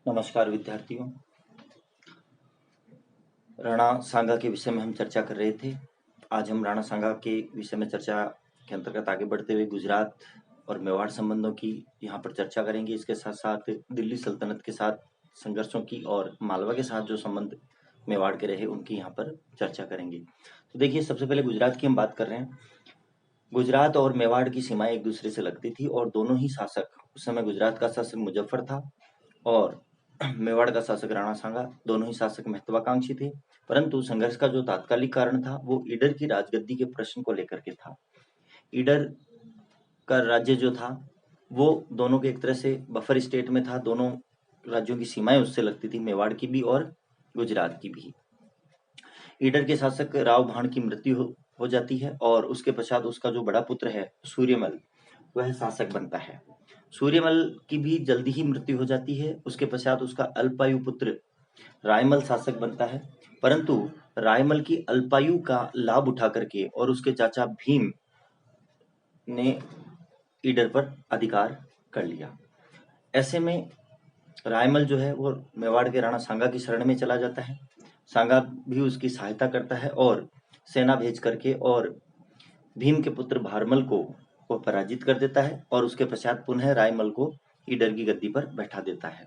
नमस्कार विद्यार्थियों। राणा सांगा के विषय में हम चर्चा कर रहे थे। आज हम राणा सांगा के विषय में चर्चा के अंतर्गत आगे बढ़ते हुए गुजरात और मेवाड़ संबंधों की यहाँ पर चर्चा करेंगे। इसके साथ साथ दिल्ली सल्तनत के साथ संघर्षों की और मालवा के साथ जो संबंध मेवाड़ के रहे उनकी यहाँ पर चर्चा करेंगे। तो देखिए, सबसे पहले गुजरात की हम बात कर रहे हैं। गुजरात और मेवाड़ की सीमाएं एक दूसरे से लगती थी और दोनों ही शासक, उस समय गुजरात का शासक मुजफ्फर था और मेवाड़ का शासक राणा सांगा, दोनों ही शासक महत्वाकांक्षी थे। परंतु संघर्ष का जो तात्कालिक कारण था वो ईडर की राजगद्दी के प्रश्न को लेकर के था। ईडर का राज्य जो था वो दोनों के एक तरह से बफर स्टेट में था। दोनों राज्यों की सीमाएं उससे लगती थी, मेवाड़ की भी और गुजरात की भी। ईडर के शासक राव भाण की मृत्यु हो जाती है और उसके पश्चात उसका जो बड़ा पुत्र है सूर्यमल, वह शासक बनता है। सूर्यमल की भी जल्दी ही मृत्यु हो जाती है। उसके पश्चात उसका अल्पायु पुत्र रायमल शासक बनता है। परंतु रायमल की अल्पायु का लाभ उठा करके और उसके चाचा भीम ने ईडर पर अधिकार कर लिया। ऐसे में रायमल जो है वो मेवाड़ के राणा सांगा की शरण में चला जाता है। सांगा भी उसकी सहायता करता है और सेना भेज करके और भीम के पुत्र भारमल को वो पराजित कर देता है और उसके पश्चात पुनः रायमल को ईडर की गद्दी पर बैठा देता है।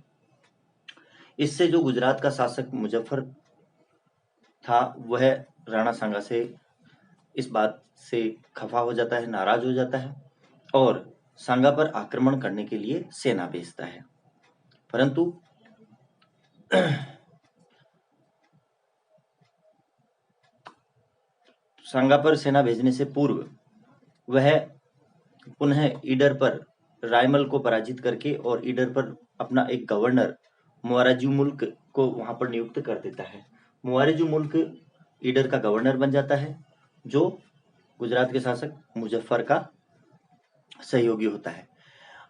इससे जो गुजरात का शासक मुजफ्फर था वह राणा सांगा से इस बात से खफा हो जाता है, नाराज हो जाता है और सांगा पर आक्रमण करने के लिए सेना भेजता है। परंतु सांगा पर सेना भेजने से पूर्व वह पुनः ईडर पर रायमल को पराजित करके और ईडर पर अपना एक गवर्नर मुआराजू मुल्क को वहां पर नियुक्त कर देता है। मुआराजू मुल्क ईडर का गवर्नर बन जाता है, जो गुजरात के शासक मुजफ्फर का सहयोगी होता है।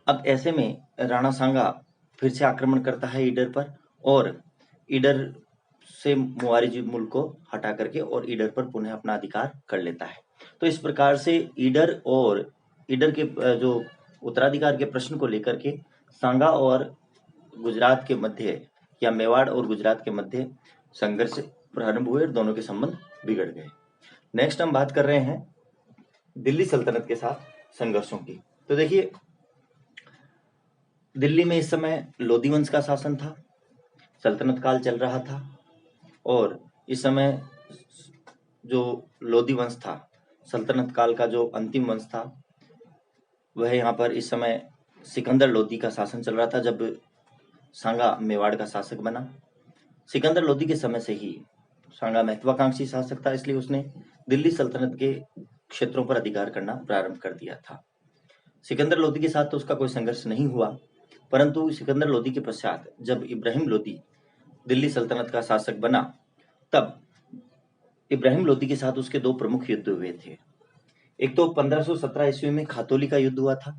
अब ऐसे में राणा सांगा फिर से आक्रमण करता है ईडर पर और ईडर से मुआरिज मुल्क को हटा करके और ईडर पर पुनः अपना अधिकार कर लेता है। तो इस प्रकार से ईडर और ईडर के जो उत्तराधिकार के प्रश्न को लेकर के सांगा और गुजरात के मध्य या मेवाड़ और गुजरात के मध्य संघर्ष प्रारंभ हुए और दोनों के संबंध बिगड़ गए। नेक्स्ट हम बात कर रहे हैं दिल्ली सल्तनत के साथ संघर्षों की। तो देखिए, दिल्ली में इस समय लोधी वंश का शासन था, सल्तनत काल चल रहा था और इस समय जो लोधी वंश था, सल्तनत काल का जो अंतिम वंश था, वह यहाँ पर इस समय सिकंदर लोधी का शासन चल रहा था जब सांगा मेवाड़ का शासक बना। सिकंदर लोधी के समय से ही सांगा महत्वाकांक्षी शासक था, इसलिए उसने दिल्ली सल्तनत के क्षेत्रों पर अधिकार करना प्रारंभ कर दिया था। सिकंदर लोधी के साथ तो उसका कोई संघर्ष नहीं हुआ, परंतु सिकंदर लोधी के पश्चात जब इब्राहिम लोधी दिल्ली सल्तनत का शासक बना, तब इब्राहिम लोधी के साथ उसके दो प्रमुख युद्ध हुए थे। एक तो 1517 ईस्वी में खातौली का युद्ध हुआ था।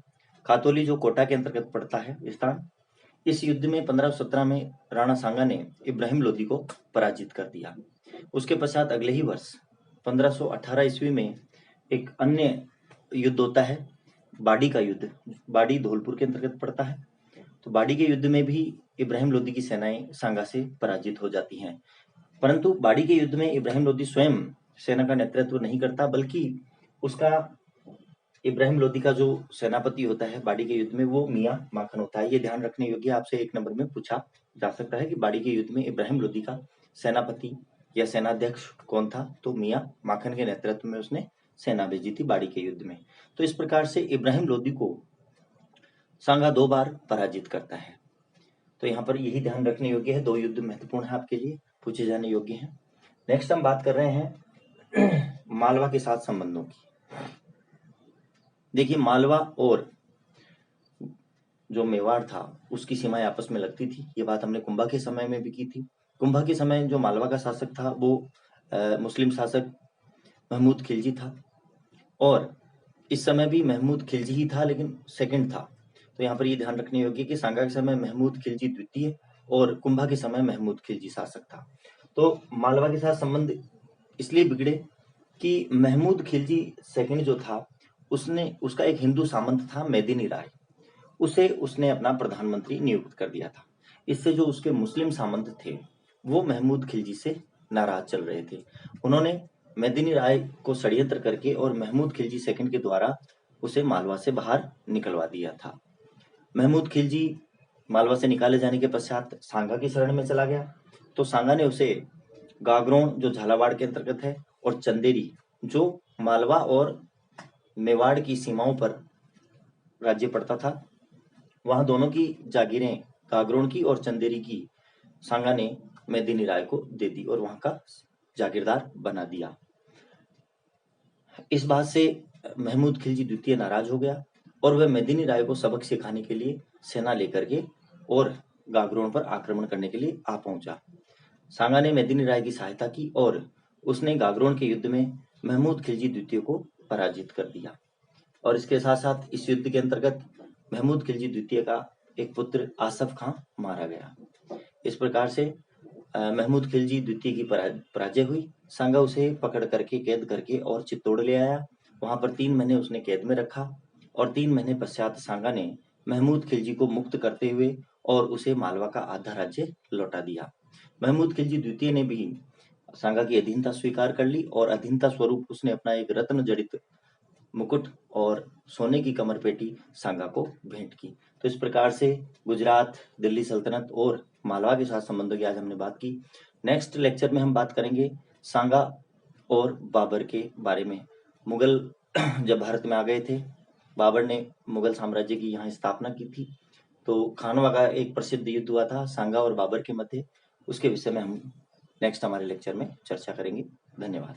खातौली जो कोटा के अंतर्गत पड़ता है स्थान। इस युद्ध में 1517 में राणा सांगा ने इब्राहिम लोधी को पराजित कर दिया। उसके पश्चात अगले ही वर्ष 1518 ईस्वी में एक अन्य युद्ध होता है, बाड़ी का युद्ध। बाड़ी धौलपुर के अंतर्गत पड़ता है। तो बाड़ी के युद्ध में भी इब्राहिम लोधी की सेनाएं सांगा से पराजित हो जाती हैं। परंतु बाड़ी के युद्ध में इब्राहिम लोधी स्वयं सेना का नेतृत्व नहीं करता, बल्कि उसका इब्राहिम लोधी का जो सेनापति होता है बाड़ी के युद्ध में वो मियां माखन होता है। ये ध्यान रखने योग्य, आपसे एक नंबर में पूछा जा सकता है कि बाड़ी के युद्ध में इब्राहिम लोधी का सेनापति या सेनाध्यक्ष कौन था, तो मियां माखन के नेतृत्व में उसने सेना भेजी थी बाड़ी के युद्ध में। तो इस प्रकार से इब्राहिम लोधी को सांगा 2 बार पराजित करता है। तो यहाँ पर यही ध्यान रखने योग्य है, 2 युद्ध महत्वपूर्ण है आपके लिए, पूछे जाने योग्य हैं। नेक्स्ट हम बात कर रहे हैं मालवा के साथ संबंधों की। देखिए, मालवा और जो मेवाड़ था उसकी सीमाएं आपस में लगती थी। ये बात हमने कुंभा के समय में भी की थी। कुंभा के समय जो मालवा का शासक था वो मुस्लिम शासक महमूद खिलजी था और इस समय भी महमूद खिलजी ही था, लेकिन सेकंड था। तो यहाँ पर ये ध्यान रखने योग्य कि सांगा के समय महमूद खिलजी द्वितीय और कुंभा के समय महमूद खिलजी शासक था। तो मालवा के साथ संबंध इसलिए बिगड़े कि महमूद खिलजी सेकंड जो था, उसका एक हिंदू सामंत था मेदिनी राय, उसे उसने अपना प्रधानमंत्री नियुक्त कर दिया था। इससे जो उसके मुस्लिम सामंत थे वो महमूद खिलजी से नाराज चल रहे थे। उन्होंने मेदिनी राय को षड्यंत्र करके और महमूद खिलजी सेकंड के द्वारा उसे मालवा से बाहर निकलवा दिया था। महमूद खिलजी मालवा से निकाले जाने के पश्चात सांगा की शरण में चला गया, तो सांगा ने उसे गागरोन जो झालावाड़ के अंतर्गत है और चंदेरी जो मालवा और मेवाड़ की सीमाओं पर राज्य पड़ता था, वहां दोनों की जागीरें गागरोन की और चंदेरी की सांगा ने मेदिनी राय को दे दी और वहां का जागीरदार बना दिया। इस बात से महमूद खिलजी द्वितीय नाराज हो गया और वह मेदिनी राय को सबक सिखाने के लिए सेना लेकर के और गागरोन पर आक्रमण करने के लिए आ पहुंचा। सांगा ने मेदिनी राय की सहायता की और उसने गागरोन के युद्ध में महमूद खिलजी द्वितीय को पराजित कर दिया और इसके साथ साथ इस युद्ध के अंतर्गत महमूद खिलजी द्वितीय का एक पुत्र आसफ खां मारा गया। इस प्रकार से महमूद खिलजी द्वितीय की पराजय हुई। सांगा उसे पकड़ करके कैद करके और चित्तौड़ ले आया। वहां पर 3 महीने उसने कैद में रखा और 3 महीने पश्चात सांगा ने महमूद खिलजी को मुक्त करते हुए और उसे मालवा का आधा राज्य लौटा दिया। महमूद खिलजी द्वितीय ने भी सांगा की अधीनता स्वीकार कर ली और अधीनता स्वरूप उसने अपना एक रत्न जड़ित मुकुट और सोने की कमर पेटी सांगा को भेंट की। तो इस प्रकार से गुजरात, दिल्ली सल्तनत और मालवा के साथ संबंधों की आज हमने बात की। नेक्स्ट लेक्चर में हम बात करेंगे सांगा और बाबर के बारे में। मुगल जब भारत में आ गए थे, बाबर ने मुगल साम्राज्य की यहाँ स्थापना की थी, तो खानवा का एक प्रसिद्ध युद्ध हुआ था सांगा और बाबर के मध्य। उसके विषय में हम नेक्स्ट हमारे लेक्चर में चर्चा करेंगे। धन्यवाद।